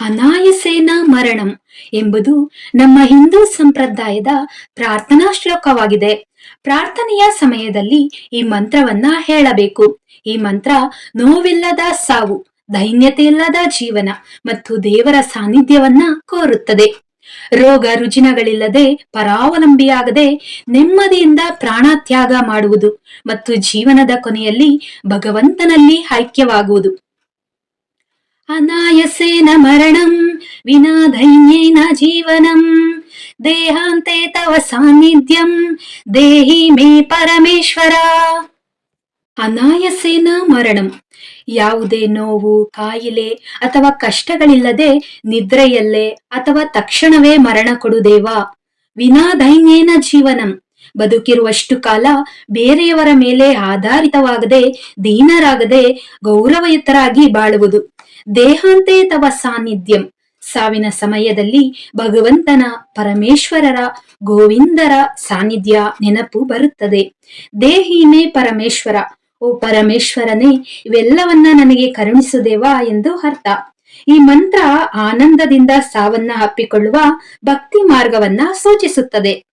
ಅನಾಯಸೇನ ಮರಣಂ ಎಂಬುದು ನಮ್ಮ ಹಿಂದೂ ಸಂಪ್ರದಾಯದ ಪ್ರಾರ್ಥನಾ ಶ್ಲೋಕವಾಗಿದೆ. ಪ್ರಾರ್ಥನೆಯ ಸಮಯದಲ್ಲಿ ಈ ಮಂತ್ರವನ್ನ ಹೇಳಬೇಕು. ಈ ಮಂತ್ರ ನೋವಿಲ್ಲದ ಸಾವು, ದೈನ್ಯತೆಯಿಲ್ಲದ ಜೀವನ ಮತ್ತು ದೇವರ ಸಾನ್ನಿಧ್ಯವನ್ನ ಕೋರುತ್ತದೆ. ರೋಗ ರುಜಿನಗಳಿಲ್ಲದೆ ಪರಾವಲಂಬಿಯಾಗದೆ ನೆಮ್ಮದಿಯಿಂದ ಪ್ರಾಣತ್ಯಾಗ ಮಾಡುವುದು ಮತ್ತು ಜೀವನದ ಕೊನೆಯಲ್ಲಿ ಭಗವಂತನಲ್ಲಿ ಐಕ್ಯವಾಗುವುದು. ಅನಾಯಸೇನ ಮರಣಂ ವಿನಾ ದೈನ್ಯೇನ ಜೀವನಂ ದೇಹಾಂತೆ ತವ ಸಾನ್ನಿಧ್ಯಂ ದೇಹಿ ಮೇ ಪರಮೇಶ್ವರ. ಅನಾಯಸೇನ ಮರಣಂ, ಯಾವುದೇ ನೋವು, ಕಾಯಿಲೆ ಅಥವಾ ಕಷ್ಟಗಳಿಲ್ಲದೆ ನಿದ್ರೆಯಲ್ಲೇ ಅಥವಾ ತಕ್ಷಣವೇ ಮರಣ ಕೊಡು ದೇವ. ವಿನಾ ದೈನ್ಯೇನ ಜೀವನಂ, ಬದುಕಿರುವಷ್ಟು ಕಾಲ ಬೇರೆಯವರ ಮೇಲೆ ಆಧಾರಿತವಾಗದೆ, ದೀನರಾಗದೆ ಗೌರವಯುತರಾಗಿ ಬಾಳುವುದು. ದೇಹಾಂತೆ ತವ ಸಾನ್ನಿಧ್ಯಂ, ಸಾವಿನ ಸಮಯದಲ್ಲಿ ಭಗವಂತನ, ಪರಮೇಶ್ವರರ, ಗೋವಿಂದರ ಸಾನ್ನಿಧ್ಯ ನೆನಪು ಬರುತ್ತದೆ. ದೇಹಿಮೆ ಪರಮೇಶ್ವರ, ಓ ಪರಮೇಶ್ವರನೇ ಇವೆಲ್ಲವನ್ನ ನನಗೆ ಕರುಣಿಸುದೇವಾ ಎಂದು ಅರ್ಥ. ಈ ಮಂತ್ರ ಆನಂದದಿಂದ ಸಾವನ್ನ ಅಪ್ಪಿಕೊಳ್ಳುವ ಭಕ್ತಿ ಮಾರ್ಗವನ್ನ ಸೂಚಿಸುತ್ತದೆ.